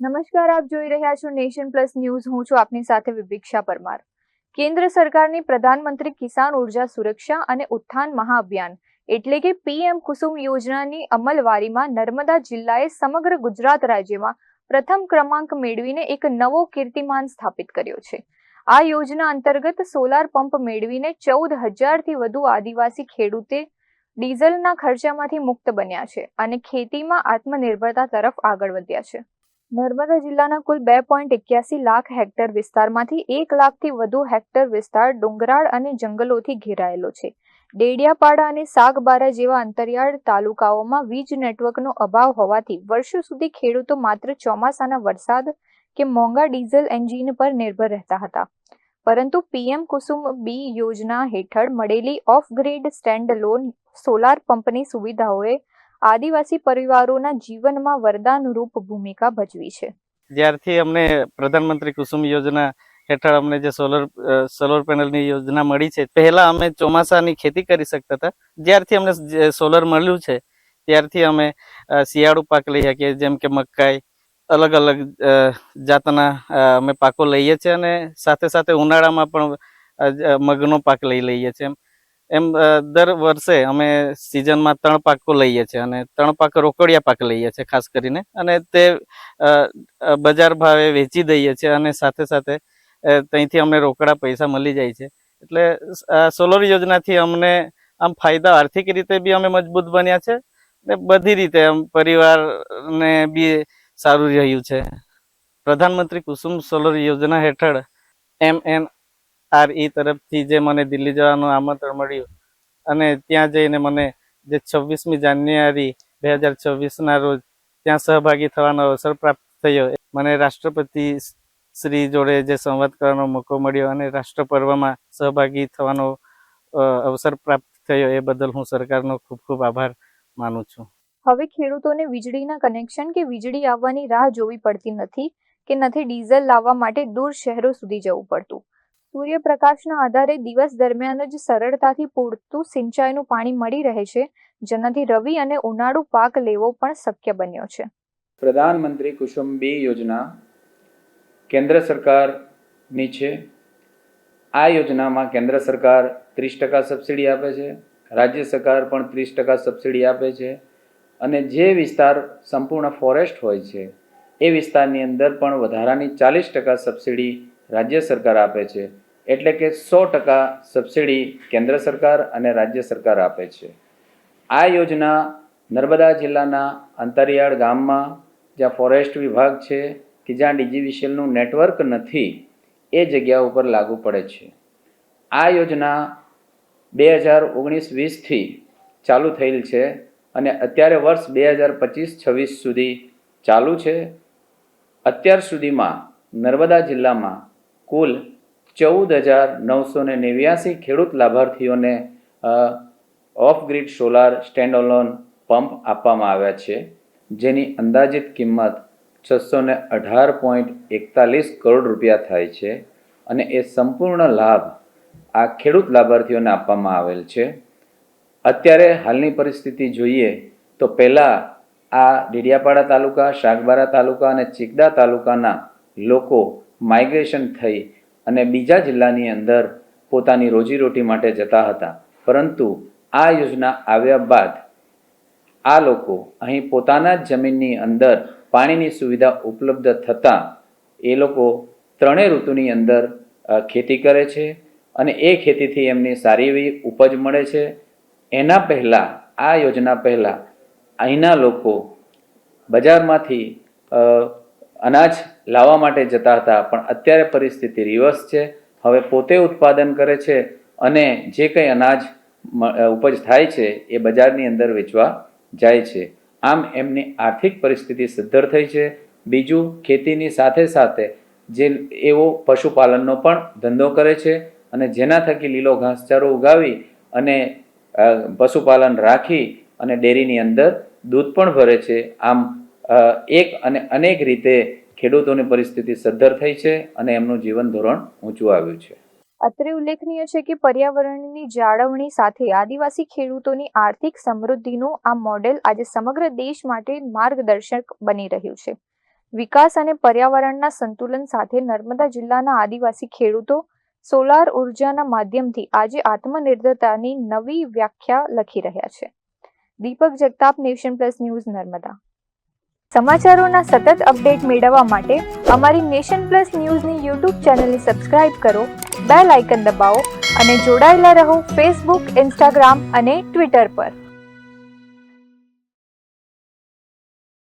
નમસ્કાર, આપ જોઈ રહ્યા છો નેશન પ્લસ ન્યૂઝ. હું છું આપની સાથે વિભિક્ષા પરમાર. કેન્દ્ર સરકારની પ્રધાનમંત્રી કિસાન ઉર્જા સુરક્ષા અને ઉત્થાન મહાઅભિયાન એટલે કે પીએમ કુસુમ યોજનાની અમલવારીમાં નર્મદા જિલ્લાએ સમગ્ર ગુજરાત રાજ્યમાં પ્રથમ ક્રમાંક મેળવીને એક નવો કીર્તિમાન સ્થાપિત કર્યો છે. આ યોજના અંતર્ગત સોલાર પંપ મેળવીને 14,000થી વધુ આદિવાસી ખેડૂતે ડીઝલના ખર્ચામાંથી મુક્ત બન્યા છે અને ખેતીમાં આત્મનિર્ભરતા તરફ આગળ વધ્યા છે. નર્મદા જિલ્લાના કુલ 2.81 લાખ હેક્ટર વિસ્તારમાંથી 1 લાખથી વધુ હેક્ટર વિસ્તાર ડુંગરાળ અને જંગલોથી ઘેરાયેલો છે. ડેડિયાપાડા અને સાગબારા જેવા અંતરિયાળ તાલુકાઓમાં વીજ નેટવર્કનો અભાવ હોવાથી વર્ષો સુધી ખેડૂતો માત્ર ચોમાસાના વરસાદ કે મોંઘા ડીઝલ એન્જિન પર નિર્ભર રહેતા હતા. પરંતુ પીએમ કુસુમ બી યોજના હેઠળ મળેલી of grid stand loan solar પંપની સુવિધાઓએ આદિવાસી પરિવારોના જીવનમાં વરદાનરૂપ ભૂમિકા ભજવી છે. જ્યારથી અમને પ્રધાનમંત્રી કુસુમ યોજના હેઠળ અમને જે સોલર પેનલની યોજના મળી છે, પહેલા અમે ચોમાસાની ખેતી કરી શકતા હતા. જ્યારથી અમને સોલર મળ્યું છે ત્યારથી અમે શિયાળુ પાક લઈ શકીએ, જેમ કે મકાઈ, અલગ અલગ જાતના અમે પાકો લઈએ છીએ અને સાથે સાથે ઉનાળામાં પણ મગનો પાક લઈએ છીએ. એમ દર વર્ષે અમે સિઝનમાં 3 પાકો લઈએ છીએ અને 3 પાક રોકડિયા પાક લઈએ છીએ ખાસ કરીને, અને તે બજાર ભાવે વેચી દઈએ છીએ અને સાથે સાથે ત્યાંથી અમને રોકડા પૈસા મળી જાય છે. એટલે સોલર યોજનાથી અમને આમ ફાયદા, આર્થિક રીતે બી અમે મજબૂત બન્યા છે ને બધી રીતે આમ પરિવારને બી સારું રહ્યું છે. પ્રધાનમંત્રી કુસુમ સોલર યોજના હેઠળ MNRE તરફથી જે મને દિલ્હી જવાનું આમંત્રણ મળ્યું અને ત્યાં જઈને મને જે 26મી જાન્યુઆરી 2024ના રોજ ત્યાં સહભાગી થવાનો અવસર પ્રાપ્ત થયો. મને રાષ્ટ્રપતિ શ્રી જોડે જે સંવાદ કરવાનો મોકો મળ્યો અને રાષ્ટ્ર પર્વમાં સહભાગી થવાનો અવસર પ્રાપ્ત થયો, એ બદલ હું સરકારનો ખૂબ ખૂબ આભાર માનું છું. હવે ખેડૂતોને વીજળીના કનેક્શન કે વીજળી આવવાની રાહ જોવી પડતી નથી કે ડીઝલ લાવવા માટે દૂર શહેરો સુધી જવું પડતું. સૂર્યપ્રકાશના આધારે દિવસ દરમિયાન જ સરળતાથી પૂરતું સિંચાઈનું પાણી મળી રહે છે, જેનાથી રવિ અને ઉનાળુ પાક લેવો પણ શક્ય બન્યો છે. પ્રધાનમંત્રી કુસુમ બી યોજના કેન્દ્ર સરકારની છે. આ યોજનામાં કેન્દ્ર સરકાર 30% સબસિડી આપે છે, રાજ્ય સરકાર પણ 30% સબસિડી આપે છે અને જે વિસ્તાર સંપૂર્ણ ફોરેસ્ટ હોય છે એ વિસ્તારની અંદર પણ વધારાની 40% સબસિડી રાજ્ય સરકાર આપે છે. એટલે કે 100% સબસિડી કેન્દ્ર સરકાર અને રાજ્ય સરકાર આપે છે. આ યોજના નર્મદા જિલ્લાના અંતરિયાળ ગામમાં જ્યાં ફોરેસ્ટ વિભાગ છે કે જ્યાં ડીજીવીસીએલનું નેટવર્ક નથી એ જગ્યા ઉપર લાગુ પડે છે. આ યોજના 2019-20થી ચાલુ થયેલ છે અને અત્યારે વર્ષ 2025-26 સુધી ચાલુ છે. અત્યાર સુધીમાં નર્મદા જિલ્લામાં કુલ 14,989 ખેડૂત લાભાર્થીઓને of grid solar stand alone pump આપવામાં આવ્યા છે, જેની અંદાજિત કિંમત 618.41 કરોડ રૂપિયા થાય છે અને એ સંપૂર્ણ લાભ આ ખેડૂત લાભાર્થીઓને આપવામાં આવેલ છે. અત્યારે હાલની પરિસ્થિતિ જોઈએ તો પહેલાં આ ડેડિયાપાડા તાલુકા, સાગબારા તાલુકા અને ચિકદા તાલુકાના લોકો માઇગ્રેશન થઈ અને બીજા જિલ્લાની અંદર પોતાની રોજીરોટી માટે જતા હતા. પરંતુ આ યોજના આવ્યા બાદ આ લોકો અહીં પોતાના જ જમીનની અંદર પાણીની સુવિધા ઉપલબ્ધ થતાં એ લોકો 3 ઋતુની અંદર ખેતી કરે છે અને એ ખેતીથી એમની સારી એવી ઉપજ મળે છે. એના પહેલાં, આ યોજના પહેલાં અહીંના લોકો બજારમાંથી અનાજ લાવવા માટે જતા હતા, પણ અત્યારે પરિસ્થિતિ રિવર્સ છે. હવે પોતે ઉત્પાદન કરે છે અને જે કંઈ અનાજ ઉપજ થાય છે એ બજારની અંદર વેચવા જાય છે. આમ એમની આર્થિક પરિસ્થિતિ સદ્ધર થઈ છે. બીજું, ખેતીની સાથે સાથે જે એવો પશુપાલનનો પણ ધંધો કરે છે અને જેના થકી લીલો ઘાસચારો ઉગાવી અને પશુપાલન રાખી અને ડેરીની અંદર દૂધ પણ ભરે છે. આમ એક અને અનેક રીતે ખેડૂતોની પરિસ્થિતિ સદ્ધર થઈ છે અને એમનું જીવન ધોરણ ઊંચું આવ્યું છે. અત્રે ઉલ્લેખનીય છે કે પર્યાવરણની જાળવણી સાથે આદિવાસી ખેડૂતોની આર્થિક સમૃદ્ધિનું આ મોડેલ આજે સમગ્ર દેશ માટે માર્ગદર્શક બની રહ્યું છે. વિકાસ અને પર્યાવરણના સંતુલન સાથે નર્મદા જિલ્લાના આદિવાસી ખેડૂતો સોલાર ઉર્જાના માધ્યમથી આજે આત્મનિર્ભરતાની નવી વ્યાખ્યા લખી રહ્યા છે. Deepak Jagtap, nation plus news, Narmada. સમાચારોના સતત અપડેટ મેળવવા માટે અમારી નેશન પ્લસ ન્યૂઝની યુટ્યુબ ચેનલને સબસ્ક્રાઇબ કરો, બેલ આઇકન દબાવો અને જોડાયેલા રહો ફેસબુક, ઇન્સ્ટાગ્રામ અને ટ્વિટર પર.